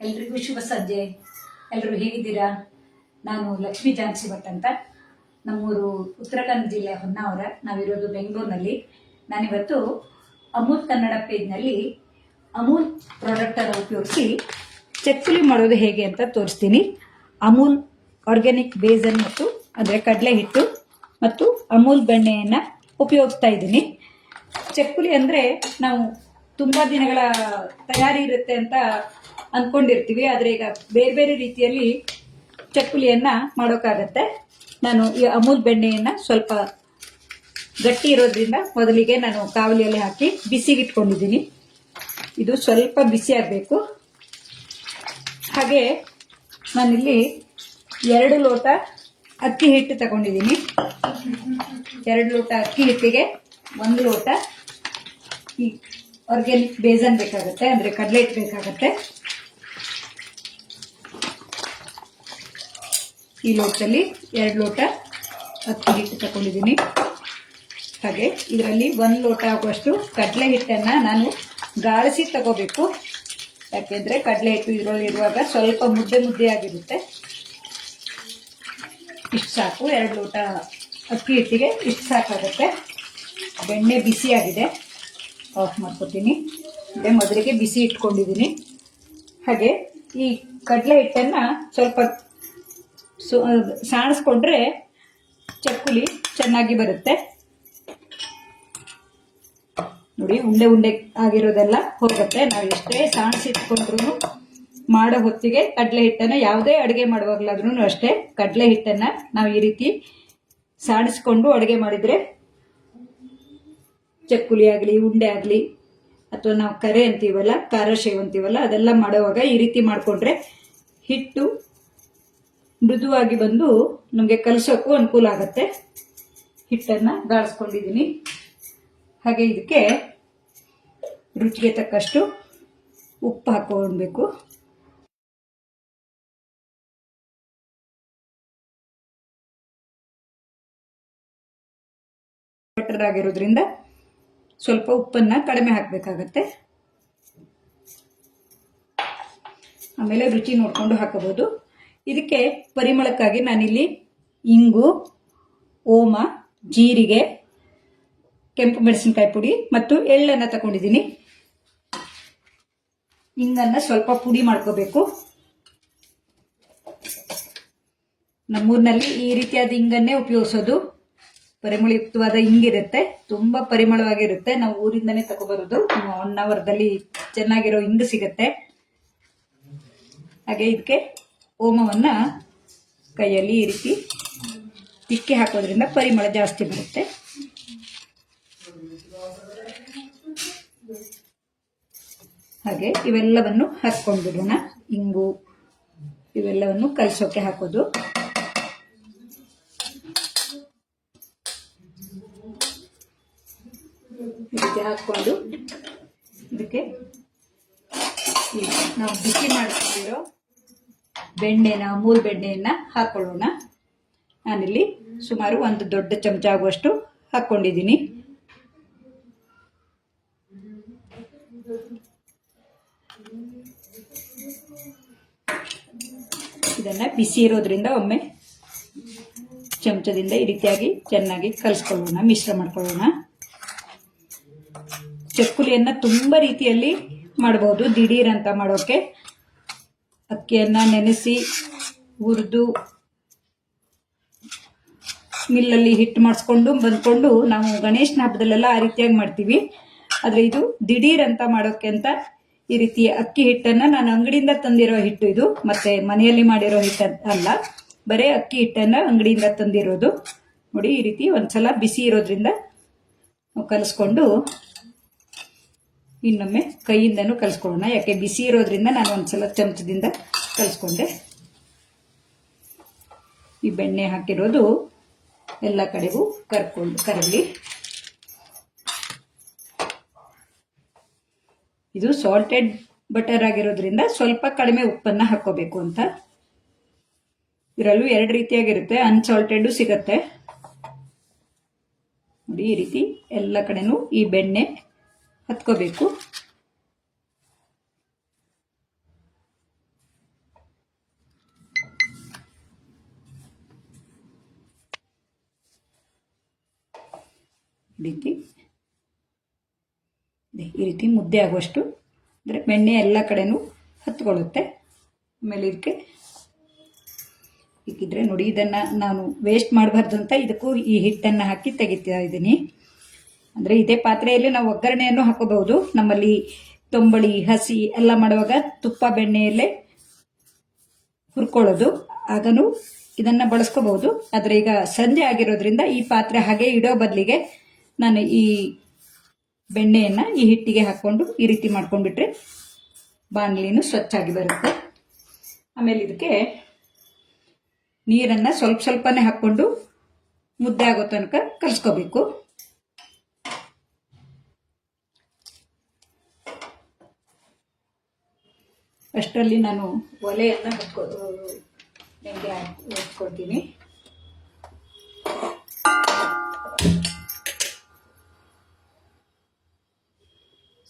ಎಲ್ರಿಗೂ ಶುಭ ಸಂಜೆ. ಎಲ್ಲರೂ ಹೇಗಿದ್ದೀರಾ? ನಾನು ಲಕ್ಷ್ಮೀ ಜಾನ್ಸಿ ಭಟ್ ಅಂತ. ನಮ್ಮೂರು ಉತ್ತರ ಕನ್ನಡ ಜಿಲ್ಲೆ ಹೊನ್ನಾವರ. ನಾವಿರೋದು ಬೆಂಗಳೂರಿನಲ್ಲಿ. ನಾನಿವತ್ತು ಅಮೂಲ್ ಕನ್ನಡ ಪೇಜ್ನಲ್ಲಿ ಅಮೂಲ್ ಪ್ರಾಡಕ್ಟನ್ನು ಉಪಯೋಗಿಸಿ ಚಕ್ಕುಲಿ ಮಾಡೋದು ಹೇಗೆ ಅಂತ ತೋರಿಸ್ತೀನಿ. ಅಮೂಲ್ ಆರ್ಗ್ಯಾನಿಕ್ ಬೇಸನ್ ಮತ್ತು ಅಂದರೆ ಕಡಲೆ ಹಿಟ್ಟು ಮತ್ತು ಅಮೂಲ್ ಬೆಣ್ಣೆಯನ್ನು ಉಪಯೋಗಿಸ್ತಾ ಇದ್ದೀನಿ. ಚಕ್ಕುಲಿ ಅಂದರೆ ನಾವು ತುಂಬ ದಿನಗಳ ತಯಾರಿ ಇರುತ್ತೆ ಅಂತ ಅಂದ್ಕೊಂಡಿರ್ತೀವಿ, ಆದರೆ ಈಗ ಬೇರೆ ಬೇರೆ ರೀತಿಯಲ್ಲಿ ಚಕ್ಕುಲಿಯನ್ನು ಮಾಡೋಕ್ಕಾಗತ್ತೆ. ನಾನು ಈ ಅಮೂಲ್ ಬೆಣ್ಣೆಯನ್ನು ಸ್ವಲ್ಪ ಗಟ್ಟಿ ಇರೋದ್ರಿಂದ ಮೊದಲಿಗೆ ನಾನು ಕಾವಲಿಯಲ್ಲಿ ಹಾಕಿ ಬಿಸಿಗಿಟ್ಕೊಂಡಿದ್ದೀನಿ. ಇದು ಸ್ವಲ್ಪ ಬಿಸಿ ಆಗಬೇಕು. ಹಾಗೆ ನಾನಿಲ್ಲಿ 2 ಲೋಟ ಅಕ್ಕಿ ಹಿಟ್ಟು ತಗೊಂಡಿದ್ದೀನಿ. 2 ಲೋಟ ಅಕ್ಕಿ ಹಿಟ್ಟಿಗೆ 1 ಲೋಟ ಈ ಆರ್ಗ್ಯಾನಿಕ್ ಬೇಸನ್ ಬೇಕಾಗುತ್ತೆ, ಅಂದರೆ ಕಡಲೆ ಹಿಟ್ಟು ಬೇಕಾಗುತ್ತೆ. ಈ ಲೋಟದಲ್ಲಿ 2 ಲೋಟ ಅಕ್ಕಿ ಹಿಟ್ಟು ತಗೊಂಡಿದ್ದೀನಿ. ಹಾಗೆ ಇದರಲ್ಲಿ 1 ಲೋಟ ಆಗುವಷ್ಟು ಕಡಲೆ ಹಿಟ್ಟನ್ನು ನಾನು ಗಾಳಿಸಿ ತಗೋಬೇಕು. ಯಾಕೆಂದರೆ ಕಡಲೆ ಹಿಟ್ಟು ಇದರಲ್ಲಿರುವಾಗ ಸ್ವಲ್ಪ ಮುದ್ದೆ ಮುದ್ದೆ ಆಗಿರುತ್ತೆ. ಇಷ್ಟು ಸಾಕು. 2 ಲೋಟ ಅಕ್ಕಿ ಹಿಟ್ಟಿಗೆ ಇಷ್ಟು ಸಾಕಾಗುತ್ತೆ. ಬೆಣ್ಣೆ ಬಿಸಿಯಾಗಿದೆ, ಆಫ್ ಮಾಡ್ಕೊತೀನಿ. ಅದೇ ಮೊದಲಿಗೆ ಬಿಸಿ ಇಟ್ಕೊಂಡಿದ್ದೀನಿ. ಹಾಗೆ ಈ ಕಡಲೆ ಹಿಟ್ಟನ್ನು ಸ್ವಲ್ಪ ಸಾಣಿಸ್ಕೊಂಡ್ರೆ ಚಕ್ಕುಲಿ ಚೆನ್ನಾಗಿ ಬರುತ್ತೆ. ನೋಡಿ, ಉಂಡೆ ಉಂಡೆ ಆಗಿರೋದೆಲ್ಲ ಹೋಗುತ್ತೆ. ನಾವು ಎಷ್ಟೇ ಸಾಣಿಸಿಟ್ಕೊಂಡ್ರು ಮಾಡೋ ಹೊತ್ತಿಗೆ ಕಡಲೆ ಹಿಟ್ಟನ್ನು, ಯಾವುದೇ ಅಡುಗೆ ಮಾಡುವಾಗಲಾದ್ರೂ ಅಷ್ಟೇ, ಕಡಲೆ ಹಿಟ್ಟನ್ನು ನಾವು ಈ ರೀತಿ ಸಾಣಿಸ್ಕೊಂಡು ಅಡುಗೆ ಮಾಡಿದರೆ ಚಕ್ಕುಲಿ ಆಗಲಿ, ಉಂಡೆ ಆಗಲಿ, ಅಥವಾ ನಾವು ಕರೆ ಅಂತೀವಲ್ಲ, ಖಾರ ಶೇವ್ ಅಂತೀವಲ್ಲ, ಅದೆಲ್ಲ ಮಾಡುವಾಗ ಈ ರೀತಿ ಮಾಡಿಕೊಂಡ್ರೆ ಹಿಟ್ಟು ಮೃದುವಾಗಿ ಬಂದು ನಮಗೆ ಕಲಸೋಕ್ಕೂ ಅನುಕೂಲ ಆಗುತ್ತೆ. ಹಿಟ್ಟನ್ನು ಗಾಳಿಸ್ಕೊಂಡಿದ್ದೀನಿ. ಹಾಗೆ ಇದಕ್ಕೆ ರುಚಿಗೆ ತಕ್ಕಷ್ಟು ಉಪ್ಪು ಹಾಕ್ಕೊಳ್ಬೇಕು. ಬಟರ್ ಆಗಿರೋದ್ರಿಂದ ಸ್ವಲ್ಪ ಉಪ್ಪನ್ನು ಕಡಿಮೆ ಹಾಕಬೇಕಾಗತ್ತೆ. ಆಮೇಲೆ ರುಚಿ ನೋಡಿಕೊಂಡು ಹಾಕಬಹುದು. ಇದಕ್ಕೆ ಪರಿಮಳಕ್ಕಾಗಿ ನಾನಿಲ್ಲಿ ಇಂಗು, ಓಮ, ಜೀರಿಗೆ, ಕೆಂಪು ಮೆಣಸಿನಕಾಯಿ ಪುಡಿ ಮತ್ತು ಎಳ್ಳನ್ನು ತಗೊಂಡಿದ್ದೀನಿ. ಇಂಗನ್ನು ಸ್ವಲ್ಪ ಪುಡಿ ಮಾಡ್ಕೋಬೇಕು. ನಮ್ಮೂರಿನಲ್ಲಿ ಈ ರೀತಿಯಾದ ಇಂಗನ್ನೇ ಉಪಯೋಗಿಸೋದು. ಪರಿಮಳಯುಕ್ತವಾದ ಇಂಗಿರುತ್ತೆ, ತುಂಬ ಪರಿಮಳವಾಗಿರುತ್ತೆ. ನಾವು ಊರಿಂದನೇ ತಗೊಬರೋದು. ಹೊನ್ನಾವರದಲ್ಲಿ ಚೆನ್ನಾಗಿರೋ ಇಂಗು ಸಿಗುತ್ತೆ. ಹಾಗೆ ಇದಕ್ಕೆ ಓಮವನ್ನು ಕೈಯಲ್ಲಿ ಈ ರೀತಿ ತಿಕ್ಕಿ ಹಾಕೋದ್ರಿಂದ ಪರಿಮಳ ಜಾಸ್ತಿ ಬರುತ್ತೆ. ಹಾಗೆ ಇವೆಲ್ಲವನ್ನು ಹಾಕ್ಕೊಂಡು ಬಿಡೋಣ. ಇಂಗು ಇವೆಲ್ಲವನ್ನು ಕಲಸೋಕೆ ಹಾಕೋದು. ಇದಕ್ಕೆ ಹಾಕ್ಕೊಂಡು ಇದಕ್ಕೆ ನಾವು ಬಿಸಿ ಮಾಡ್ಕೊಂಡಿರೋ ಬೆಣ್ಣೆನ, ಅಮೂಲ್ ಬೆಣ್ಣೆಯನ್ನು ಹಾಕೊಳ್ಳೋಣ. ನಾನಿಲ್ಲಿ ಸುಮಾರು 1 ದೊಡ್ಡ ಚಮಚ ಆಗುವಷ್ಟು ಹಾಕ್ಕೊಂಡಿದ್ದೀನಿ. ಇದನ್ನು ಬಿಸಿ ಇರೋದ್ರಿಂದ ಒಮ್ಮೆ ಚಮಚದಿಂದ ಈ ರೀತಿಯಾಗಿ ಚೆನ್ನಾಗಿ ಕಲಿಸ್ಕೊಳ್ಳೋಣ, ಮಿಶ್ರ ಮಾಡ್ಕೊಳ್ಳೋಣ. ಚಕ್ಕುಲಿಯನ್ನು ತುಂಬ ರೀತಿಯಲ್ಲಿ ಮಾಡಬಹುದು. ದಿಢೀರ್ ಅಂತ ಮಾಡೋಕ್ಕೆ ಅಕ್ಕಿಯನ್ನು ನೆನೆಸಿ ಹುರಿದು ಮಿಲ್ಲಲ್ಲಿ ಹಿಟ್ಟು ಮಾಡಿಸ್ಕೊಂಡು ಬಂದ್ಕೊಂಡು ನಾವು ಗಣೇಶನ ಹಬ್ಬದಲ್ಲೆಲ್ಲ ಆ ರೀತಿಯಾಗಿ ಮಾಡ್ತೀವಿ. ಆದರೆ ಇದು ದಿಢೀರ್ ಅಂತ ಮಾಡೋಕ್ಕೆ ಅಂತ ಈ ರೀತಿ ಅಕ್ಕಿ ಹಿಟ್ಟನ್ನು, ನಾನು ಅಂಗಡಿಯಿಂದ ತಂದಿರೋ ಹಿಟ್ಟು ಇದು, ಮತ್ತೆ ಮನೆಯಲ್ಲಿ ಮಾಡಿರೋ ಹಿಟ್ಟು ಅಲ್ಲ, ಬರೀ ಅಕ್ಕಿ ಹಿಟ್ಟನ್ನು ಅಂಗಡಿಯಿಂದ ತಂದಿರೋದು. ನೋಡಿ, ಈ ರೀತಿ ಒಂದ್ಸಲ ಬಿಸಿ ಇರೋದ್ರಿಂದ ನಾವು ಕಲಿಸ್ಕೊಂಡು ಇನ್ನೊಮ್ಮೆ ಕೈಯಿಂದನೂ ಕಲಿಸ್ಕೊಳ್ಳೋಣ. ಯಾಕೆ ಬಿಸಿ ಇರೋದ್ರಿಂದ ನಾನು ಒಂದ್ಸಲ ಚಮಚದಿಂದ ಕಲಿಸ್ಕೊಂಡೆ. ಈ ಬೆಣ್ಣೆ ಹಾಕಿರೋದು ಎಲ್ಲ ಕಡೆಗೂ ಕರಗಲಿ. ಇದು ಸಾಲ್ಟೆಡ್ ಬಟರ್ ಆಗಿರೋದ್ರಿಂದ ಸ್ವಲ್ಪ ಕಡಿಮೆ ಉಪ್ಪನ್ನು ಹಾಕೋಬೇಕು ಅಂತ. ಇದರಲ್ಲೂ 2 ರೀತಿಯಾಗಿರುತ್ತೆ, ಅನ್ಸಾಲ್ಟೆಡ್ ಸಿಗತ್ತೆ. ನೋಡಿ, ಈ ರೀತಿ ಎಲ್ಲ ಕಡೆನೂ ಈ ಬೆಣ್ಣೆ ಹತ್ಕೋಬೇಕು. ಈ ರೀತಿ ಮುದ್ದೆ ಆಗುವಷ್ಟು ಅಂದರೆ ಬೆಣ್ಣೆ ಎಲ್ಲ ಕಡೆನೂ ಹತ್ಕೊಳ್ಳುತ್ತೆ. ಆಮೇಲೆ ಇದಕ್ಕೆ ಇಕ್ಕಿದ್ರೆ ನೋಡಿ, ಇದನ್ನು ನಾನು ವೇಸ್ಟ್ ಮಾಡಬಾರ್ದು ಅಂತ ಇದಕ್ಕೂ ಈ ಹಿಟ್ಟನ್ನು ಹಾಕಿ ತೆಗಿತಾ ಇದ್ದೀನಿ. ಅಂದರೆ ಇದೇ ಪಾತ್ರೆಯಲ್ಲಿ ನಾವು ಒಗ್ಗರಣೆಯನ್ನು ಹಾಕೋಬಹುದು. ನಮ್ಮಲ್ಲಿ ತೊಂಬಳಿ ಹಸಿ ಎಲ್ಲ ಮಾಡುವಾಗ ತುಪ್ಪ ಬೆಣ್ಣೆಯಲ್ಲೇ ಹುರ್ಕೊಳ್ಳೋದು, ಆಗನೂ ಇದನ್ನು ಬಳಸ್ಕೋಬಹುದು. ಆದರೆ ಈಗ ಸಂಜೆ ಆಗಿರೋದ್ರಿಂದ ಈ ಪಾತ್ರೆ ಹಾಗೆ ಇಡೋ ಬದಲಿಗೆ ನಾನು ಈ ಬೆಣ್ಣೆಯನ್ನು ಈ ಹಿಟ್ಟಿಗೆ ಹಾಕ್ಕೊಂಡು ಈ ರೀತಿ ಮಾಡ್ಕೊಂಡ್ಬಿಟ್ರೆ ಬಾಣಲಿನೂ ಸ್ವಚ್ಛಾಗಿ ಬರುತ್ತೆ. ಆಮೇಲೆ ಇದಕ್ಕೆ ನೀರನ್ನು ಸ್ವಲ್ಪ ಸ್ವಲ್ಪನೇ ಹಾಕ್ಕೊಂಡು ಮುದ್ದೆ ಆಗೋ ತನಕ ಕಲಿಸ್ಕೋಬೇಕು. ಅಷ್ಟರಲ್ಲಿ ನಾನು ಒಲೆಯನ್ನು ಹಚ್ಕೊಳ್ತೀನಿ.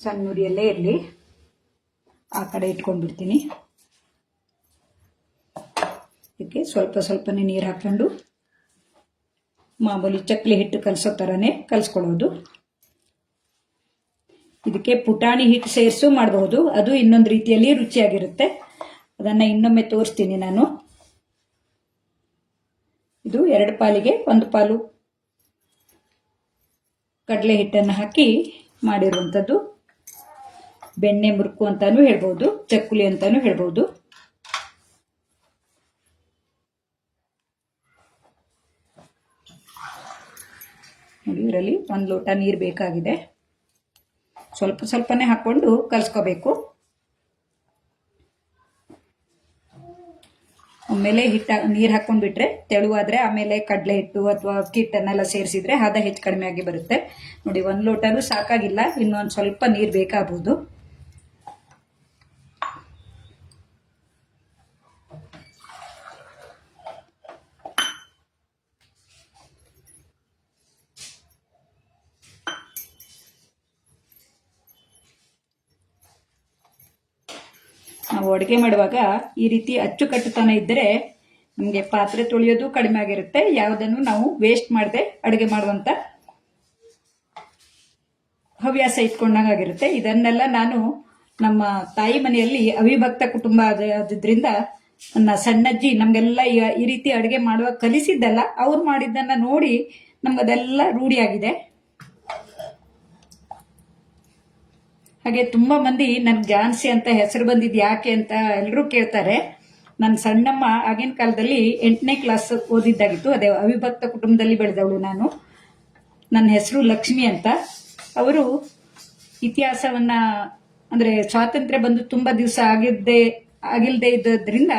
ಸಣ್ಣ ಉರಿಯಲ್ಲೇ ಇರಲಿ, ಆ ಕಡೆ ಇಟ್ಕೊಂಡ್ಬಿಡ್ತೀನಿ. ಇದಕ್ಕೆ ಸ್ವಲ್ಪ ಸ್ವಲ್ಪನೇ ನೀರು ಹಾಕೊಂಡು ಮಾಮೂಲಿ ಚಕ್ಲಿ ಹಿಟ್ಟು ಕಲಸೋ ಥರನೇ ಕಲಿಸ್ಕೊಳ್ಳೋದು. ಇದಕ್ಕೆ ಪುಟಾಣಿ ಹಿಟ್ಟು ಸೇರಿಸು ಮಾಡಬಹುದು, ಅದು ಇನ್ನೊಂದು ರೀತಿಯಲ್ಲಿ ರುಚಿಯಾಗಿರುತ್ತೆ. ಅದನ್ನು ಇನ್ನೊಮ್ಮೆ ತೋರಿಸ್ತೀನಿ ನಾನು. ಇದು 2 ಪಾಲಿಗೆ 1 ಪಾಲು ಕಡಲೆ ಹಿಟ್ಟನ್ನು ಹಾಕಿ ಮಾಡಿರುವಂಥದ್ದು. ಬೆಣ್ಣೆ ಮುರುಕು ಅಂತಾನೂ ಹೇಳ್ಬೋದು, ಚಕ್ಕುಲಿ ಅಂತಾನೂ ಹೇಳ್ಬೋದು. ನೋಡಿ, ಇದರಲ್ಲಿ 1 ಲೋಟ ನೀರು ಬೇಕಾಗಿದೆ. ಸ್ವಲ್ಪ ಸ್ವಲ್ಪನೇ ಹಾಕ್ಕೊಂಡು ಕಲಿಸ್ಕೋಬೇಕು. ಒಮ್ಮೆಲೆ ನೀರು ಹಾಕ್ಕೊಂಡ್ಬಿಟ್ರೆ ತೆಳುವಾದರೆ ಆಮೇಲೆ ಕಡಲೆ ಹಿಟ್ಟು ಅಥವಾ ಅಕ್ಕಿ ಹಿಟ್ಟನ್ನೆಲ್ಲ ಸೇರಿಸಿದ್ರೆ ಹದ ಹೆಚ್ಚು ಕಡಿಮೆ ಆಗಿ ಬರುತ್ತೆ. ನೋಡಿ, 1 ಲೋಟನೂ ಸಾಕಾಗಿಲ್ಲ, ಇನ್ನೊಂದು ಸ್ವಲ್ಪ ನೀರು ಬೇಕಾಗಬಹುದು. ನಾವು ಅಡುಗೆ ಮಾಡುವಾಗ ಈ ರೀತಿ ಅಚ್ಚುಕಟ್ಟುತನ ಇದ್ದರೆ ನಮಗೆ ಪಾತ್ರೆ ತೊಳೆಯೋದು ಕಡಿಮೆ ಆಗಿರುತ್ತೆ. ಯಾವುದನ್ನು ನಾವು ವೇಸ್ಟ್ ಮಾಡದೆ ಅಡುಗೆ ಮಾಡುವಂಥ ಹವ್ಯಾಸ ಇಟ್ಕೊಂಡಾಗಿರುತ್ತೆ. ಇದನ್ನೆಲ್ಲ ನಾನು ನಮ್ಮ ತಾಯಿ ಮನೆಯಲ್ಲಿ ಅವಿಭಕ್ತ ಕುಟುಂಬ ಆದ್ರಿಂದ ನನ್ನ ಸಣ್ಣಜ್ಜಿ ನಮಗೆಲ್ಲ ಈ ರೀತಿ ಅಡುಗೆ ಮಾಡುವಾಗ ಕಲಿಸಿದ್ದಲ್ಲ, ಅವ್ರು ಮಾಡಿದ್ದನ್ನು ನೋಡಿ ನಮಗದೆಲ್ಲ ರೂಢಿಯಾಗಿದೆ. ಹಾಗೆ ತುಂಬ ಮಂದಿ ನನ್ಗೆ ಝಾನ್ಸಿ ಅಂತ ಹೆಸರು ಬಂದಿದ್ದು ಯಾಕೆ ಅಂತ ಎಲ್ಲರೂ ಕೇಳ್ತಾರೆ. ನನ್ನ ಸಣ್ಣಮ್ಮ ಆಗಿನ ಕಾಲದಲ್ಲಿ 8ನೇ ಕ್ಲಾಸ್ ಓದಿದ್ದಾಗಿತ್ತು. ಅದೇ ಅವಿಭಕ್ತ ಕುಟುಂಬದಲ್ಲಿ ಬೆಳೆದವಳು ನಾನು. ನನ್ನ ಹೆಸರು ಲಕ್ಷ್ಮಿ ಅಂತ. ಅವರು ಇತಿಹಾಸವನ್ನು ಅಂದರೆ ಸ್ವಾತಂತ್ರ್ಯ ಬಂದು ತುಂಬ ದಿವಸ ಆಗಿಲ್ಲದೆ ಇದ್ದದ್ರಿಂದ,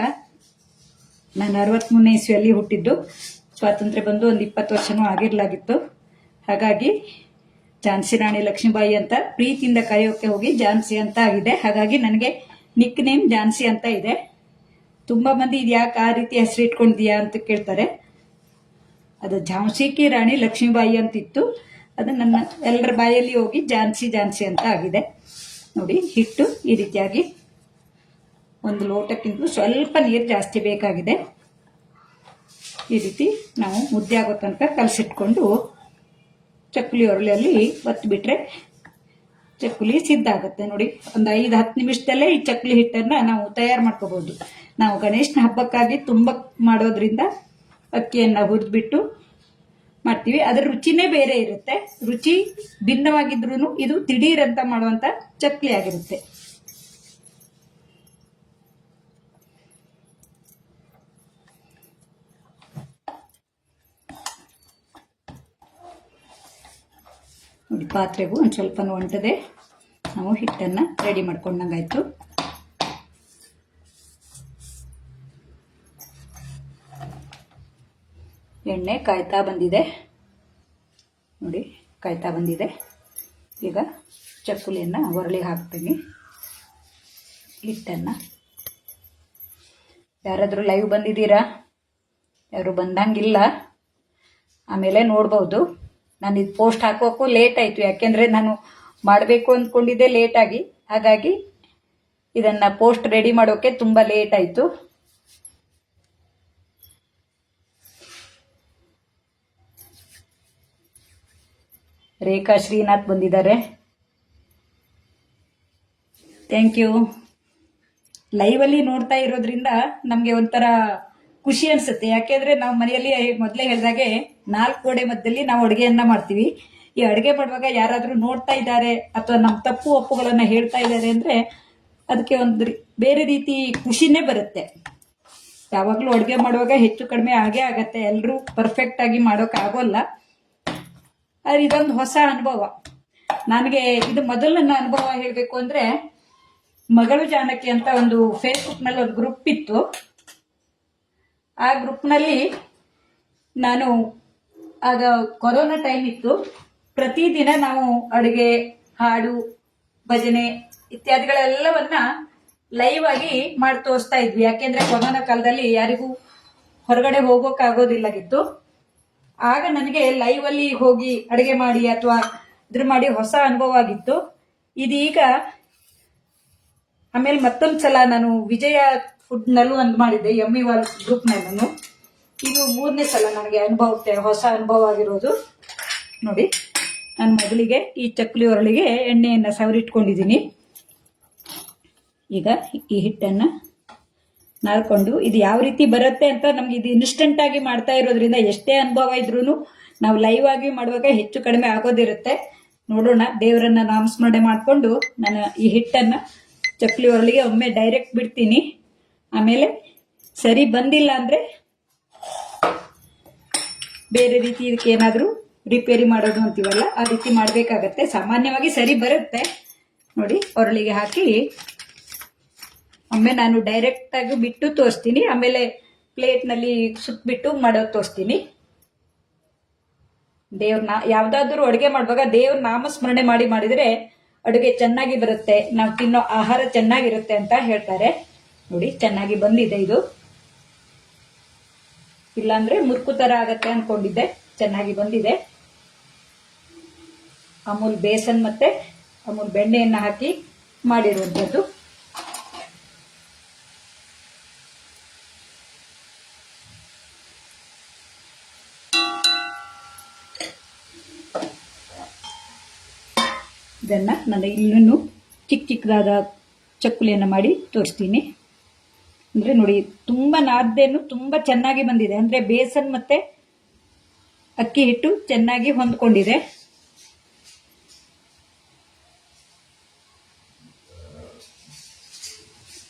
ನಾನು 63ನೇ ಇಸ್ವಿಯಲ್ಲಿ ಹುಟ್ಟಿದ್ದು, ಸ್ವಾತಂತ್ರ್ಯ ಬಂದು ಒಂದು 20 ವರ್ಷನೂ ಆಗಿರಲಾಗಿತ್ತು. ಹಾಗಾಗಿ ಝಾನ್ಸಿ ರಾಣಿ ಲಕ್ಷ್ಮೀಬಾಯಿ ಅಂತ ಪ್ರೀತಿಯಿಂದ ಕರೆಯೋಕೆ ಹೋಗಿ ಝಾನ್ಸಿ ಅಂತ ಆಗಿದೆ. ಹಾಗಾಗಿ ನನಗೆ ನಿಕ್ ನೇಮ್ ಝಾನ್ಸಿ ಅಂತ ಇದೆ. ತುಂಬ ಮಂದಿ ಇದು ಯಾಕೆ ಆ ರೀತಿ ಹೆಸರು ಇಟ್ಕೊಂಡಿದ್ಯಾ ಅಂತ ಕೇಳ್ತಾರೆ. ಅದು ಝಾನ್ಸಿ ಕಿ ರಾಣಿ ಲಕ್ಷ್ಮೀಬಾಯಿ ಅಂತಿತ್ತು, ಅದು ನನ್ನ ಎಲ್ಲರ ಬಾಯಲ್ಲಿ ಹೋಗಿ ಝಾನ್ಸಿ ಅಂತ ಆಗಿದೆ. ನೋಡಿ, ಹಿಟ್ಟು ಈ ರೀತಿಯಾಗಿ 1 ಲೋಟಕ್ಕಿಂತ ಸ್ವಲ್ಪ ನೀರು ಜಾಸ್ತಿ ಬೇಕಾಗಿದೆ. ಈ ರೀತಿ ನಾವು ಮುದ್ದೆ ಆಗೋ ತನಕ ಕಲಸಿಟ್ಕೊಂಡು ಚಕ್ಕುಲಿ ಒರಳೆಯಲ್ಲಿ ಒತ್ತಿಬಿಟ್ರೆ ಚಕ್ಕುಲಿ ಸಿದ್ಧ ಆಗುತ್ತೆ. ನೋಡಿ, ಒಂದು 5-10 ನಿಮಿಷದಲ್ಲೇ ಈ ಚಕ್ಕುಲಿ ಹಿಟ್ಟನ್ನು ನಾವು ತಯಾರು ಮಾಡ್ಕೋಬಹುದು. ನಾವು ಗಣೇಶನ ಹಬ್ಬಕ್ಕಾಗಿ ತುಂಬ ಮಾಡೋದ್ರಿಂದ ಅಕ್ಕಿಯನ್ನು ಹುರಿದ್ಬಿಟ್ಟು ಮಾಡ್ತೀವಿ. ಅದರ ರುಚಿನೇ ಬೇರೆ ಇರುತ್ತೆ. ರುಚಿ ಭಿನ್ನವಾಗಿದ್ರೂ ಇದು ದಿಢೀರಂತ ಮಾಡುವಂಥ ಚಕ್ಕುಲಿ ಆಗಿರುತ್ತೆ. ನೋಡಿ, ಪಾತ್ರೆಗೂ ಒಂದು ಸ್ವಲ್ಪನೂ ಹೊಂಟದೆ ನಾವು ಹಿಟ್ಟನ್ನು ರೆಡಿ ಮಾಡ್ಕೊಂಡಂಗಾಯ್ತು. ಎಣ್ಣೆ ಕಾಯ್ತಾ ಬಂದಿದೆ ನೋಡಿ, ಕಾಯ್ತಾ ಬಂದಿದೆ. ಈಗ ಚಕ್ಕುಲಿಯನ್ನು ಒರಳಿಗೆ ಹಾಕ್ತೀನಿ. ಹಿಟ್ಟನ್ನು ಯಾರಾದರೂ ಲೈವ್ ಬಂದಿದ್ದೀರಾ? ಯಾರು ಬಂದಂಗಿಲ್ಲ, ಆಮೇಲೆ ನೋಡ್ಬೋದು. ನಾನು ಇದು ಪೋಸ್ಟ್ ಹಾಕೋಕ್ಕೂ ಲೇಟ್ ಆಯಿತು, ಯಾಕೆಂದರೆ ನಾನು ಮಾಡಬೇಕು ಅಂದ್ಕೊಂಡಿದ್ದೆ ಲೇಟಾಗಿ. ಹಾಗಾಗಿ ಇದನ್ನು ಪೋಸ್ಟ್ ರೆಡಿ ಮಾಡೋಕ್ಕೆ ತುಂಬ ಲೇಟ್ ಆಯಿತು. ರೇಖಾ ಶ್ರೀನಾಥ್ ಬಂದಿದ್ದಾರೆ. Thank you. ಲೈವಲ್ಲಿ ನೋಡ್ತಾ ಇರೋದ್ರಿಂದ ನಮಗೆ ಒಂಥರ ಖುಷಿ ಅನಿಸುತ್ತೆ. ಯಾಕೆಂದರೆ ನಾವು ಮನೆಯಲ್ಲಿ ಮೊದಲೇ ಹೇಳಿದಾಗೆ 4 ಗೋಡೆ ಮಧ್ಯದಲ್ಲಿ ನಾವು ಅಡುಗೆಯನ್ನು ಮಾಡ್ತೀವಿ. ಈ ಅಡುಗೆ ಮಾಡುವಾಗ ಯಾರಾದರೂ ನೋಡ್ತಾ ಇದ್ದಾರೆ ಅಥವಾ ನಮ್ಮ ತಪ್ಪು ಒಪ್ಪುಗಳನ್ನು ಹೇಳ್ತಾ ಇದ್ದಾರೆ ಅಂದರೆ ಅದಕ್ಕೆ ಒಂದು ಬೇರೆ ರೀತಿ ಖುಷಿನೇ ಬರುತ್ತೆ. ಯಾವಾಗಲೂ ಅಡುಗೆ ಮಾಡುವಾಗ ಹೆಚ್ಚು ಕಡಿಮೆ ಆಗೇ ಆಗತ್ತೆ. ಎಲ್ಲರೂ ಪರ್ಫೆಕ್ಟಾಗಿ ಮಾಡೋಕ್ಕಾಗೋಲ್ಲ. ಆದರೆ ಇದೊಂದು ಹೊಸ ಅನುಭವ ನನಗೆ. ಇದು ಮೊದಲು ನನ್ನ ಅನುಭವ ಹೇಳಬೇಕು ಅಂದರೆ, ಮಗಳು ಜಾನಕಿ ಅಂತ ಒಂದು ಫೇಸ್ಬುಕ್ನಲ್ಲಿ ಒಂದು ಗ್ರೂಪ್ ಇತ್ತು. ಆ ಗ್ರೂಪ್ನಲ್ಲಿ ನಾನು ಆಗ ಕೊರೋನಾ ಟೈಮ್ ಇತ್ತು. ಪ್ರತಿದಿನ ನಾವು ಅಡುಗೆ, ಹಾಡು, ಭಜನೆ ಇತ್ಯಾದಿಗಳೆಲ್ಲವನ್ನ ಲೈವ್ ಆಗಿ ಮಾಡಿ ತೋರಿಸ್ತಾ ಇದ್ವಿ. ಯಾಕೆಂದ್ರೆ ಕೊರೋನಾ ಕಾಲದಲ್ಲಿ ಯಾರಿಗೂ ಹೊರಗಡೆ ಹೋಗೋಕ್ಕಾಗೋದಿಲ್ಲಾಗಿತ್ತು. ಆಗ ನನಗೆ ಲೈವ್ ಅಲ್ಲಿ ಹೋಗಿ ಅಡುಗೆ ಮಾಡಿ ಅಥವಾ ಇದ್ರ ಮಾಡಿ ಹೊಸ ಅನುಭವ ಆಗಿತ್ತು. ಇದೀಗ ಆಮೇಲೆ ಮತ್ತೊಂದು ಸಲ ನಾನು ವಿಜಯ ಫುಡ್ನಲ್ಲೂ ಒಂದು ಮಾಡಿದ್ದೆ, ಎಮ್ಮಿ ವಾಲ್ ಗ್ರೂಪ್ನಲ್ಲೂ. ಇದು 3ನೇ ಸಲ ನನಗೆ ಹೊಸ ಅನುಭವ ಆಗಿರೋದು. ನೋಡಿ, ನನ್ನ ಮಗಳಿಗೆ ಈ ಚಕ್ಕಲಿ ಒರಳಿಗೆ ಎಣ್ಣೆಯನ್ನು ಸವರಿಟ್ಕೊಂಡಿದ್ದೀನಿ. ಈಗ ಈ ಹಿಟ್ಟನ್ನು ನಾದ್ಕೊಂಡು ಇದು ಯಾವ ರೀತಿ ಬರುತ್ತೆ ಅಂತ ನಮ್ಗೆ ಇದು ಇನ್ಸ್ಟೆಂಟ್ ಆಗಿ ಮಾಡ್ತಾ ಇರೋದ್ರಿಂದ ಎಷ್ಟೇ ಅನುಭವ ಇದ್ರೂ ನಾವು ಲೈವ್ ಆಗಿ ಮಾಡುವಾಗ ಹೆಚ್ಚು ಕಡಿಮೆ ಆಗೋದಿರುತ್ತೆ. ನೋಡೋಣ. ದೇವರನ್ನ ನಾಮಸ್ಮರಣೆ ಮಾಡಿಕೊಂಡು ನಾನು ಈ ಹಿಟ್ಟನ್ನು ಚಕ್ಕಲಿ ಒರಳಿಗೆ ಒಮ್ಮೆ ಡೈರೆಕ್ಟ್ ಬಿಡ್ತೀನಿ. ಆಮೇಲೆ ಸರಿ ಬಂದಿಲ್ಲ ಅಂದರೆ ಬೇರೆ ರೀತಿ ಇದಕ್ಕೆ ಏನಾದರೂ ರಿಪೇರಿ ಮಾಡೋದು ಅಂತೀವಲ್ಲ, ಆ ರೀತಿ ಮಾಡಬೇಕಾಗತ್ತೆ. ಸಾಮಾನ್ಯವಾಗಿ ಸರಿ ಬರುತ್ತೆ. ನೋಡಿ, ಒರಳಿಗೆ ಹಾಕಿ ಒಮ್ಮೆ ನಾನು ಡೈರೆಕ್ಟ್ ಆಗಿ ಬಿಟ್ಟು ತೋರಿಸ್ತೀನಿ. ಆಮೇಲೆ ಪ್ಲೇಟ್ನಲ್ಲಿ ಸುತ್ತಬಿಟ್ಟು ಮಾಡೋದು ತೋರಿಸ್ತೀನಿ. ಯಾವ್ದಾದ್ರು ಅಡುಗೆ ಮಾಡುವಾಗ ದೇವ್ರ ನಾಮಸ್ಮರಣೆ ಮಾಡಿದ್ರೆ ಅಡುಗೆ ಚೆನ್ನಾಗಿ ಬರುತ್ತೆ, ನಾವು ತಿನ್ನೋ ಆಹಾರ ಚೆನ್ನಾಗಿರುತ್ತೆ ಅಂತ ಹೇಳ್ತಾರೆ. ನೋಡಿ, ಚೆನ್ನಾಗಿ ಬಂದಿದೆ ಇದು. ಇಲ್ಲಾಂದ್ರೆ ಮುರುಕು ತರ ಆಗತ್ತೆ ಅನ್ಕೊಂಡಿದ್ದೆ. ಚೆನ್ನಾಗಿ ಬಂದಿದೆ. ಅಮೂಲ್ ಬೇಸನ್ ಮತ್ತೆ ಅಮೂಲ್ ಬೆಣ್ಣೆಯನ್ನು ಹಾಕಿ ಮಾಡಿರುವಂಥದ್ದು. ಇದನ್ನು ನಾನು ಇನ್ನೂ ಚಿಕ್ಕದಾದ ಚಕ್ಕುಲಿಯನ್ನು ಮಾಡಿ ತೋರಿಸ್ತೀನಿ. ಅಂದರೆ ನೋಡಿ, ತುಂಬ ನಾದ್ದೇನು ತುಂಬ ಚೆನ್ನಾಗಿ ಬಂದಿದೆ. ಅಂದರೆ ಬೇಸನ್ ಮತ್ತು ಅಕ್ಕಿ ಹಿಟ್ಟು ಚೆನ್ನಾಗಿ ಹೊಂದ್ಕೊಂಡಿದೆ.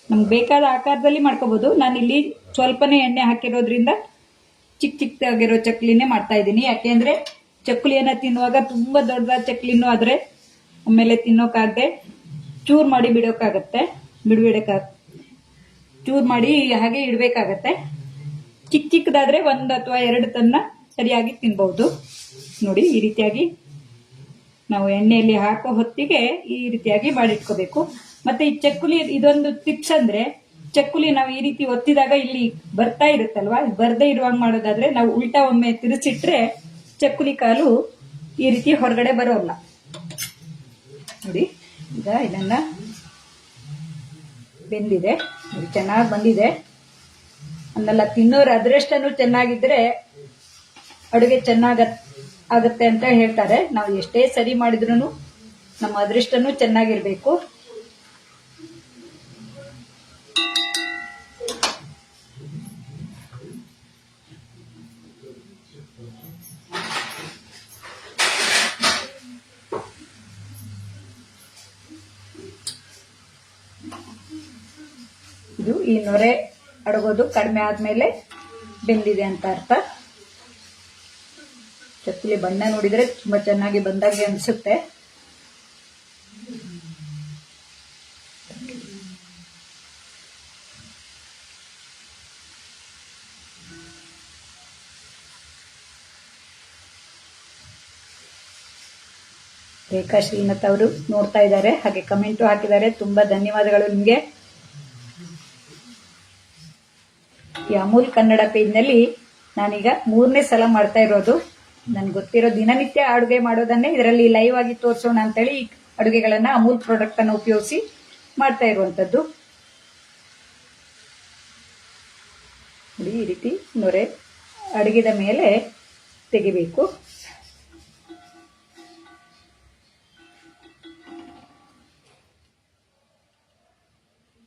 ನಮ್ಗೆ ಬೇಕಾದ ಆಕಾರದಲ್ಲಿ ಮಾಡ್ಕೋಬಹುದು. ನಾನಿಲ್ಲಿ ಸ್ವಲ್ಪನೇ ಎಣ್ಣೆ ಹಾಕಿರೋದ್ರಿಂದ ಚಿಕ್ಕದಾಗಿರೋ ಚಕ್ಕಲಿನೇ ಮಾಡ್ತಾ ಇದ್ದೀನಿ. ಯಾಕೆಂದರೆ ಚಕ್ಕಲಿಯನ್ನು ತಿನ್ನುವಾಗ ತುಂಬ ದೊಡ್ಡದಾದ ಚಕ್ಕಲಿನೂ ಆದರೆ ಆಮೇಲೆ ತಿನ್ನೋಕ್ಕಾಗದೆ ಚೂರು ಮಾಡಿ ಬಿಡೋಕ್ಕಾಗತ್ತೆ. ಚೂರು ಮಾಡಿ ಹಾಗೆ ಇಡಬೇಕಾಗತ್ತೆ. ಚಿಕ್ಕದಾದ್ರೆ 1 ಅಥವಾ 2 ತನ್ನ ಸರಿಯಾಗಿ ತಿನ್ಬಹುದು. ನೋಡಿ, ಈ ರೀತಿಯಾಗಿ ನಾವು ಎಣ್ಣೆಯಲ್ಲಿ ಹಾಕೋ ಹೊತ್ತಿಗೆ ಈ ರೀತಿಯಾಗಿ ಮಾಡಿಟ್ಕೋಬೇಕು. ಮತ್ತೆ ಈ ಚಕ್ಕುಲಿ ಇದೊಂದು ಟಿಪ್ಸ್ ಅಂದ್ರೆ, ಚಕ್ಕುಲಿ ನಾವು ಈ ರೀತಿ ಒತ್ತಿದಾಗ ಇಲ್ಲಿ ಬರ್ತಾ ಇರುತ್ತಲ್ವಾ, ಬರ್ದೇ ಇರುವಾಗ ಮಾಡೋದಾದ್ರೆ ನಾವು ಉಲ್ಟಾ ಒಮ್ಮೆ ತಿರುಗಿಸಿಟ್ರೆ ಚಕ್ಕುಲಿ ಕಾಲು ಈ ರೀತಿ ಹೊರಗಡೆ ಬರೋಲ್ಲ. ನೋಡಿ, ಈಗ ಇದನ್ನ ಬೆಂದಿದೆ. ಚೆನ್ನಾಗಿ ಬಂದಿದೆ. ಅನ್ನೆಲ್ಲ ತಿನ್ನೋರು ಅದೃಷ್ಟನೂ ಚೆನ್ನಾಗಿದ್ರೆ ಅಡುಗೆ ಆಗುತ್ತೆ ಅಂತ ಹೇಳ್ತಾರೆ. ನಾವು ಎಷ್ಟೇ ಸರಿ ಮಾಡಿದ್ರು ನಮ್ಮ ಅದೃಷ್ಟನೂ ಚೆನ್ನಾಗಿರ್ಬೇಕು. ಇದು ಈ ನೊರೆ ಅಡಗೋದು ಕಡಿಮೆ ಆದ್ಮೇಲೆ ಬೆಂದಿದೆ ಅಂತ ಅರ್ಥ. ಚಕ್ಕಲಿ ಬಣ್ಣ ನೋಡಿದ್ರೆ ತುಂಬಾ ಚೆನ್ನಾಗಿ ಬಂದಾಗೆ ಅನ್ಸುತ್ತೆ. ರೇಖಾ ಶ್ರೀನಾಥ್ ಅವರು ನೋಡ್ತಾ ಇದ್ದಾರೆ, ಹಾಗೆ ಕಮೆಂಟು ಹಾಕಿದ್ದಾರೆ. ತುಂಬಾ ಧನ್ಯವಾದಗಳು ನಿಮಗೆ. ಈ ಅಮೂಲ್ ಕನ್ನಡ ಪೇಜ್ನಲ್ಲಿ ನಾನೀಗ 3ನೇ ಸಲ ಮಾಡ್ತಾ ಇರೋದು. ನನ್ಗೆ ಗೊತ್ತಿರೋ ದಿನನಿತ್ಯ ಅಡುಗೆ ಮಾಡೋದನ್ನೇ ಇದರಲ್ಲಿ ಲೈವ್ ಆಗಿ ತೋರಿಸೋಣ ಅಂತೇಳಿ ಈ ಅಡುಗೆಗಳನ್ನ ಅಮೂಲ್ ಪ್ರಾಡಕ್ಟ್ ಅನ್ನು ಉಪಯೋಗಿಸಿ ಮಾಡ್ತಾ ಇರುವಂತದ್ದು. ಈ ರೀತಿ ನೊರೆ ಅಡಗಿದ ಮೇಲೆ ತೆಗಿಬೇಕು.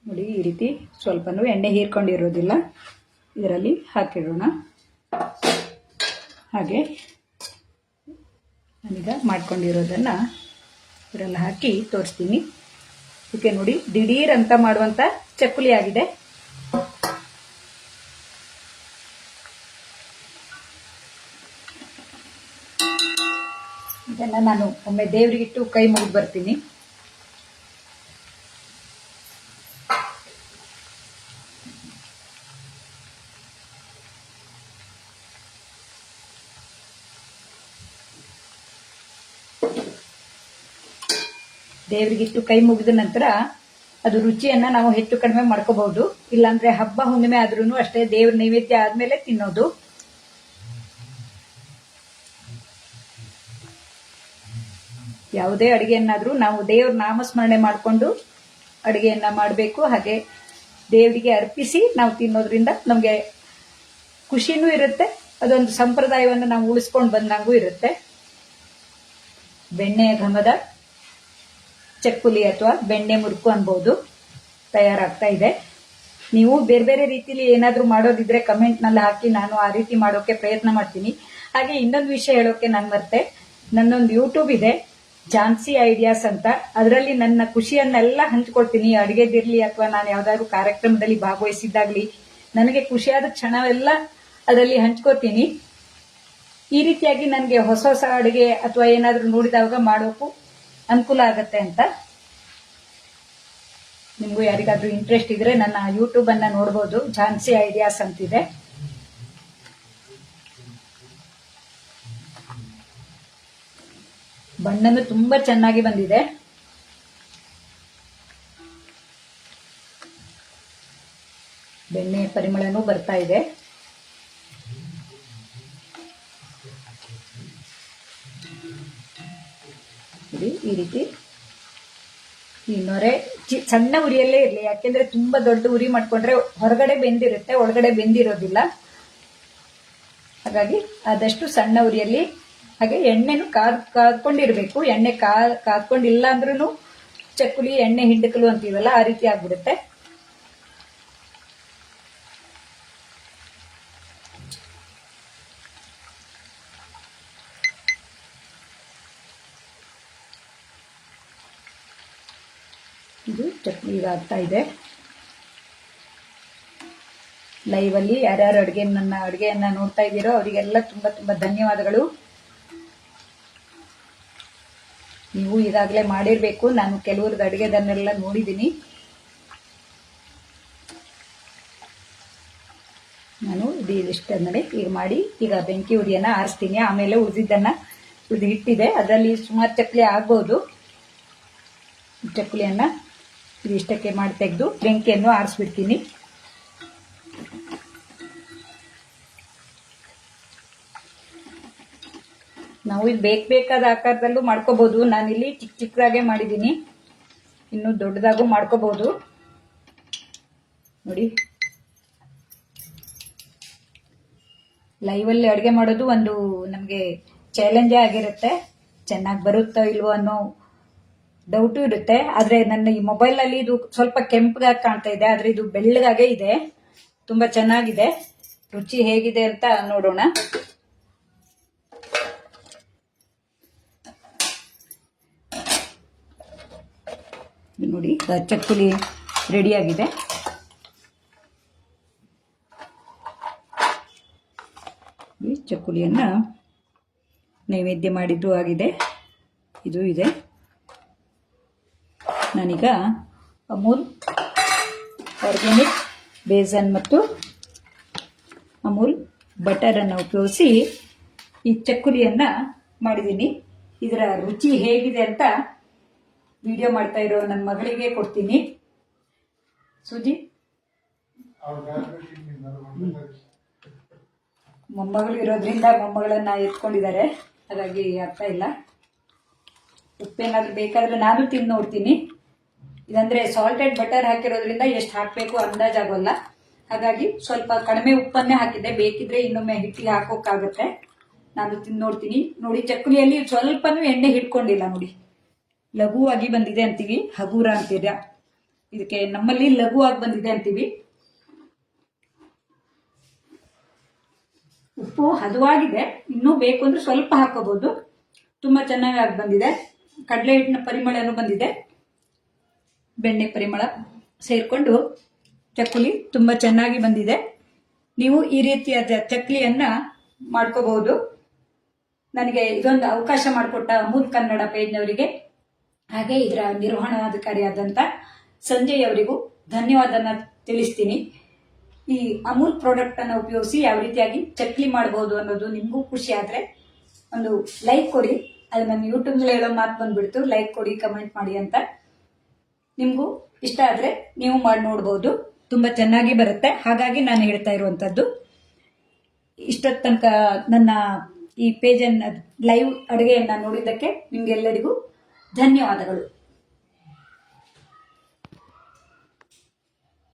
ನೋಡಿ ಈ ರೀತಿ ಸ್ವಲ್ಪನೂ ಎಣ್ಣೆ ಹೀರ್ಕೊಂಡಿರೋದಿಲ್ಲ, ಇದರಲ್ಲಿ ಹಾಕಿಡೋಣ. ಹಾಗೆ ನಾನೀಗ ಮಾಡ್ಕೊಂಡಿರೋದನ್ನು ಇದರಲ್ಲಿ ಹಾಕಿ ತೋರಿಸ್ತೀನಿ. ಇದಕ್ಕೆ ನೋಡಿ ದಿಢೀರ್ ಅಂತ ಮಾಡುವಂಥ ಚಕ್ಕುಲಿ ಆಗಿದೆ. ಇದನ್ನು ನಾನು ಒಮ್ಮೆ ದೇವರಿಗಿಟ್ಟು ಕೈ ಮುಗಿದು ಬರ್ತೀನಿ. ದೇವರಿಗಿಟ್ಟು ಕೈ ಮುಗಿದ ನಂತರ ಅದು ರುಚಿಯನ್ನ ನಾವು ಹೆಚ್ಚು ಕಡಿಮೆ ಮಾಡ್ಕೋಬಹುದು. ಇಲ್ಲಾಂದ್ರೆ ಹಬ್ಬ ಹುಣ್ಣಿಮೆ ಆದ್ರೂ ಅಷ್ಟೇ, ದೇವ್ರ ನೈವೇದ್ಯ ಆದ್ಮೇಲೆ ತಿನ್ನೋದು. ಯಾವುದೇ ಅಡಿಗೆಯನ್ನಾದ್ರೂ ನಾವು ದೇವ್ರ ನಾಮಸ್ಮರಣೆ ಮಾಡಿಕೊಂಡು ಅಡಿಗೆಯನ್ನ ಮಾಡಬೇಕು. ಹಾಗೆ ದೇವರಿಗೆ ಅರ್ಪಿಸಿ ನಾವು ತಿನ್ನೋದ್ರಿಂದ ನಮಗೆ ಖುಷಿನೂ ಇರುತ್ತೆ, ಅದೊಂದು ಸಂಪ್ರದಾಯವನ್ನು ನಾವು ಉಳಿಸ್ಕೊಂಡು ಬಂದಂಗೂ ಇರುತ್ತೆ. ಬೆಣ್ಣೆ ಘಮದ ಚಕ್ಕುಲಿ ಅಥವಾ ಬೆಣ್ಣೆ ಮುರುಕು ಅನ್ಬಹುದು ತಯಾರಾಗ್ತಾ ಇದೆ. ನೀವು ಬೇರೆ ಬೇರೆ ರೀತಿಲಿ ಏನಾದ್ರೂ ಮಾಡೋದಿದ್ರೆ ಕಮೆಂಟ್ ನಲ್ಲಿ ಹಾಕಿ, ನಾನು ಆ ರೀತಿ ಮಾಡೋಕೆ ಪ್ರಯತ್ನ ಮಾಡ್ತೀನಿ. ಹಾಗೆ ಇನ್ನೊಂದು ವಿಷಯ ಹೇಳೋಕೆ ನಾನು ಮರ್ತೆ, ನನ್ನೊಂದು ಯೂಟ್ಯೂಬ್ ಇದೆ, ಝಾನ್ಸಿ ಐಡಿಯಾಸ್ ಅಂತ. ಅದರಲ್ಲಿ ನನ್ನ ಖುಷಿಯನ್ನೆಲ್ಲ ಹಂಚ್ಕೊಳ್ತೀನಿ. ಅಡುಗೆದಿರ್ಲಿ ಅಥವಾ ನಾನು ಯಾವ್ದಾದ್ರು ಕಾರ್ಯಕ್ರಮದಲ್ಲಿ ಭಾಗವಹಿಸಿದ್ದಾಗ್ಲಿ ನನಗೆ ಖುಷಿಯಾದ ಕ್ಷಣವೆಲ್ಲ ಅದರಲ್ಲಿ ಹಂಚ್ಕೋತೀನಿ. ಈ ರೀತಿಯಾಗಿ ನನಗೆ ಹೊಸ ಹೊಸ ಅಡುಗೆ ಅಥವಾ ಏನಾದ್ರೂ ನೋಡಿದಾಗ ಮಾಡೋಕ್ಕೂ ಅನುಕೂಲ ಆಗತ್ತೆ ಅಂತ. ನಿಮಗೂ ಯಾರಿಗಾದ್ರೂ ಇಂಟ್ರೆಸ್ಟ್ ಇದ್ರೆ ನನ್ನ ಯೂಟ್ಯೂಬ್ ಅನ್ನ ನೋಡಬಹುದು, ಝಾನ್ಸಿ ಐಡಿಯಾಸ್ ಅಂತಿದೆ. ಬಣ್ಣನು ತುಂಬಾ ಚೆನ್ನಾಗಿ ಬಂದಿದೆ. ಬೆಣ್ಣೆ ಪರಿಮಳನೂ ಬರ್ತಾ ಇದೆ. ಈ ರೀತಿ ಈ ನೊರೆ ಸಣ್ಣ ಉರಿಯಲ್ಲೇ ಇರಲಿ, ಯಾಕೆಂದ್ರೆ ತುಂಬಾ ದೊಡ್ಡ ಉರಿ ಮಾಡ್ಕೊಂಡ್ರೆ ಹೊರಗಡೆ ಬೆಂದಿರುತ್ತೆ, ಒಳಗಡೆ ಬೆಂದಿರೋದಿಲ್ಲ. ಹಾಗಾಗಿ ಆದಷ್ಟು ಸಣ್ಣ ಉರಿಯಲ್ಲಿ, ಹಾಗೆ ಎಣ್ಣೆನು ಕಾದ್ಕೊಂಡಿರ್ಬೇಕು. ಎಣ್ಣೆ ಕಾದ್ಕೊಂಡಿಲ್ಲ ಅಂದ್ರೂ ಚಕ್ಕುಲಿ ಎಣ್ಣೆ ಹಿಂಡಕಲು ಅಂತೀವಲ್ಲ, ಆ ರೀತಿ ಆಗ್ಬಿಡುತ್ತೆ. ಇದು ಚಟ್ನಿ ಈಗ ಆಗ್ತಾ ಇದೆ. ಲೈವ್ ಅಲ್ಲಿ ಯಾರ್ಯಾರು ನನ್ನ ಅಡುಗೆಯನ್ನ ನೋಡ್ತಾ ಇದ್ದೀರೋ ಅವರಿಗೆಲ್ಲ ತುಂಬಾ ತುಂಬಾ ಧನ್ಯವಾದಗಳು. ನೀವು ಈಗಾಗಲೇ ಮಾಡಿರ್ಬೇಕು, ನಾನು ಕೆಲವ್ರದ್ದು ಅಡುಗೆದನ್ನೆಲ್ಲ ನೋಡಿದ್ದೀನಿ. ನಾನು ಇದಿಷ್ಟನ್ನೇ ಈಗ ಮಾಡಿ ಈಗ ಬೆಂಕಿ ಉರಿಯನ್ನ ಆರಿಸ್ತೀನಿ. ಆಮೇಲೆ ಉಳಿದು ಹಿಟ್ಟಿದೆ, ಅದರಲ್ಲಿ ಸುಮಾರು ಚಕ್ಲಿ ಆಗ್ಬೋದು. ಚಕ್ಕುಲಿಯನ್ನ ಇದಿಷ್ಟಕ್ಕೆ ಮಾಡಿ ತೆಗೆದು ಬೆಂಕಿಯನ್ನು ಆರಿಸ್ಬಿಡ್ತೀನಿ. ನಾವು ಇಲ್ಲಿ ಬೇಕಾದ ಆಕಾರದಲ್ಲೂ ಮಾಡ್ಕೋಬಹುದು. ನಾನಿಲ್ಲಿ ಚಿಕ್ಕ ಚಿಕ್ಕದಾಗೆ ಮಾಡಿದ್ದೀನಿ, ಇನ್ನು ದೊಡ್ಡದಾಗೂ ಮಾಡ್ಕೋಬಹುದು. ನೋಡಿ, ಲೈವ್ ಅಲ್ಲಿ ಅಡುಗೆ ಮಾಡೋದು ಒಂದು ನಮಗೆ ಚಾಲೆಂಜೇ ಆಗಿರುತ್ತೆ. ಚೆನ್ನಾಗಿ ಬರುತ್ತೋ ಇಲ್ವೋ ಅನ್ನೋ ಡೌಟು ಇರುತ್ತೆ. ಆದ್ರೆ ನನ್ನ ಈ ಮೊಬೈಲ್ ಅಲ್ಲಿ ಇದು ಸ್ವಲ್ಪ ಕೆಂಪಗಾಗಿ ಕಾಣ್ತಾ ಇದೆ, ಆದ್ರೆ ಇದು ಬೆಳ್ಳಗಾಗೆ ಇದೆ. ತುಂಬಾ ಚೆನ್ನಾಗಿದೆ. ರುಚಿ ಹೇಗಿದೆ ಅಂತ ನೋಡೋಣ. ನೋಡಿ, ಚಕ್ಕುಲಿ ರೆಡಿಯಾಗಿದೆ. ಈ ಚಕ್ಕುಲಿಯನ್ನ ನೈವೇದ್ಯ ಮಾಡಿದ್ದು ಆಗಿದೆ. ಇದು ಇದೆ. ನಾನೀಗ ಅಮೂಲ್ ಆರ್ಗ್ಯಾನಿಕ್ ಬೇಸನ್ ಮತ್ತು ಅಮೂಲ್ ಬಟರನ್ನು ಉಪಯೋಗಿಸಿ ಈ ಚಕ್ಕುಲಿಯನ್ನ ಮಾಡಿದ್ದೀನಿ. ಇದರ ರುಚಿ ಹೇಗಿದೆ ಅಂತ ವಿಡಿಯೋ ಮಾಡ್ತಾ ಇರೋ ನನ್ನ ಮಗಳಿಗೆ ಕೊಡ್ತೀನಿ. ಸುಜಿ, ಮೊಮ್ಮಗಳು ಇರೋದ್ರಿಂದ ಮೊಮ್ಮಗಳನ್ನ ಎತ್ಕೊಂಡಿದ್ದಾರೆ, ಹಾಗಾಗಿ ಆಗ್ತಾ ಇಲ್ಲ. ಉಪ್ಪೇನಾದ್ರೂ ಬೇಕಾದ್ರೆ ನಾನು ತಿಂದು ನೋಡ್ತೀನಿ. ಇದಂದ್ರೆ ಸಾಲ್ಟೆಡ್ ಬಟರ್ ಹಾಕಿರೋದ್ರಿಂದ ಎಷ್ಟು ಹಾಕಬೇಕು ಅಂದಾಜಾಗೋಲ್ಲ, ಹಾಗಾಗಿ ಸ್ವಲ್ಪ ಕಡಿಮೆ ಉಪ್ಪನ್ನೇ ಹಾಕಿದ್ದೆ. ಬೇಕಿದ್ರೆ ಇನ್ನೊಮ್ಮೆ ಹಿಟ್ಟಿಗೆ ಹಾಕೋಕ್ಕಾಗುತ್ತೆ. ನಾನು ತಿಂದು ನೋಡ್ತೀನಿ. ನೋಡಿ, ಚಕ್ಕುಲಿಯಲ್ಲಿ ಸ್ವಲ್ಪನೂ ಎಣ್ಣೆ ಹಿಡ್ಕೊಂಡಿಲ್ಲ. ನೋಡಿ, ಲಘುವಾಗಿ ಬಂದಿದೆ ಅಂತೀವಿ, ಹಗೂರ ಅಂತೀರ. ಇದಕ್ಕೆ ನಮ್ಮಲ್ಲಿ ಲಘುವಾಗಿ ಬಂದಿದೆ ಅಂತೀವಿ. ಉಪ್ಪು ಹದವಾಗಿದೆ, ಇನ್ನೂ ಬೇಕು ಅಂದ್ರೆ ಸ್ವಲ್ಪ ಹಾಕೋಬಹುದು. ತುಂಬಾ ಚೆನ್ನಾಗಿ ಬಂದಿದೆ. ಕಡಲೆ ಹಿಟ್ಟಿನ ಪರಿಮಳನೂ ಬಂದಿದೆ, ಬೆಣ್ಣೆ ಪರಿಮಳ ಸೇರ್ಕೊಂಡು ಚಕ್ಕುಲಿ ತುಂಬಾ ಚೆನ್ನಾಗಿ ಬಂದಿದೆ. ನೀವು ಈ ರೀತಿಯಾದ ಚಕ್ಲಿಯನ್ನ ಮಾಡ್ಕೋಬಹುದು. ನನಗೆ ಇದೊಂದು ಅವಕಾಶ ಮಾಡಿಕೊಟ್ಟ ಅಮೂಲ್ ಕನ್ನಡ ಪೇಜ್ನವರಿಗೆ, ಹಾಗೆ ಇದರ ನಿರ್ವಹಣಾಧಿಕಾರಿಯಾದಂಥ ಸಂಜಯ್ ಅವರಿಗೂ ಧನ್ಯವಾದನ ತಿಳಿಸ್ತೀನಿ. ಈ ಅಮೂಲ್ ಪ್ರಾಡಕ್ಟ್ ಅನ್ನು ಉಪಯೋಗಿಸಿ ಯಾವ ರೀತಿಯಾಗಿ ಚಕ್ಲಿ ಮಾಡಬಹುದು ಅನ್ನೋದು ನಿಮಗೂ ಖುಷಿ ಆದ್ರೆ ಒಂದು ಲೈಕ್ ಕೊಡಿ. ಅದು ನನ್ನ ಯೂಟ್ಯೂಬ್ನಲ್ಲಿ ಹೇಳೋ ಮಾತು ಬಂದ್ಬಿಡ್ತು, ಲೈಕ್ ಕೊಡಿ, ಕಮೆಂಟ್ ಮಾಡಿ ಅಂತ. ನಿಮಗೂ ಇಷ್ಟ ಆದ್ರೆ ನೀವು ಮಾಡಿ ನೋಡ್ಬೋದು, ತುಂಬಾ ಚೆನ್ನಾಗಿ ಬರುತ್ತೆ. ಹಾಗಾಗಿ ನಾನು ಹೇಳ್ತಾ ಇರುವಂತದ್ದು. ಇಷ್ಟೊತ್ತು ತನಕ ನನ್ನ ಈ ಪೇಜನ್ನು ಲೈವ್ ಅಡುಗೆಯನ್ನ ನೋಡಿದ್ದಕ್ಕೆ ನಿಮ್ಗೆಲ್ಲರಿಗೂ ಧನ್ಯವಾದಗಳು.